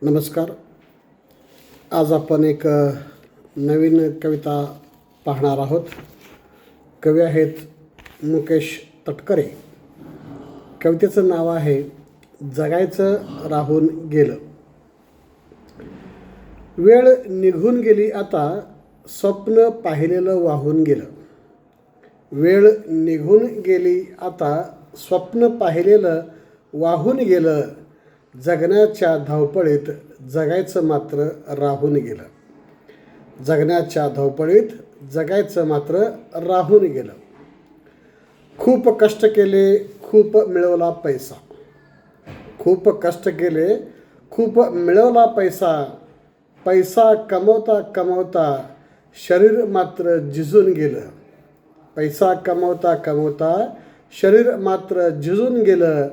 नमस्कार. आज आपण एक नवीन कविता पाहणार आहोत. कवी आहेत मुकेश तटकरे. कवितेचं नाव आहे जगायचं राहून गेलं. वेळ निघून गेली आता, स्वप्न पाहिलेलं वाहून गेलं. वेळ निघून गेली आता, स्वप्न पाहिलेलं वाहून गेलं. जगण्याच्या धावपळीत जगायचं मात्र राहून गेलं. जगण्याच्या धावपळीत जगायचं मात्र राहून गेलं. खूप कष्ट केले, खूप मिळवला पैसा. खूप कष्ट केले, खूप मिळवला पैसा. पैसा कमवता कमवता शरीर मात्र झिजून गेलं. पैसा कमवता कमवता शरीर मात्र झिजून गेलं.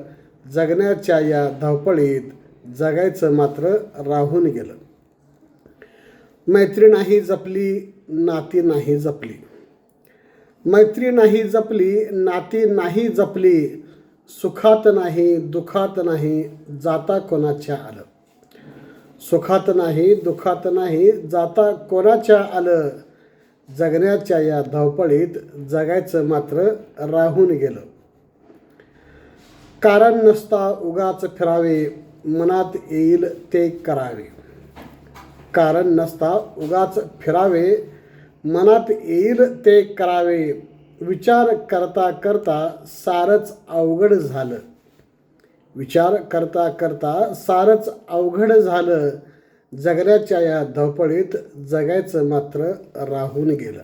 जगण्याच्या या धावपळीत जगायचं मात्र राहून गेलं. मैत्री नाही जपली, नाती नाही जपली. मैत्री नाही जपली, नाती नाही जपली. सुखात नाही दुखात नाही, जाता कोणाच्या आलं. सुखात नाही दुखात नाही, जाता कोणाच्या आलं. जगण्याच्या या धावपळीत जगायचं मात्र राहून गेलं. कारण नसता उगाच फिरावे, मनात येईल ते करावे. कारण नसता उगाच फिरावे, मनात येईल ते करावे. विचार करता करता सारंच अवघड झालं. विचार करता करता सारंच अवघड झालं. जगण्याच्या या धावपळीत जगायचं मात्र राहून गेलं.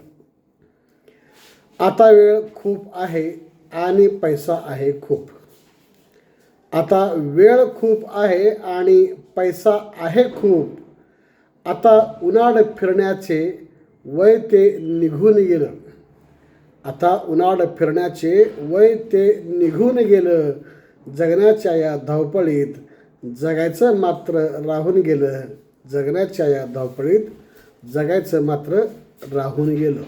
आता वेळ खूप आहे आणि पैसा आहे खूप. आता वेळ खूप आहे आणि पैसा आहे खूप. आता उन्हाळ फिरण्याचे वय ते निघून गेलं. आता उन्हाळ फिरण्याचे वय ते निघून गेलं. जगण्याच्या या धावपळीत जगायचं मात्र राहून गेलं. जगण्याच्या या धावपळीत जगायचं मात्र राहून गेलं.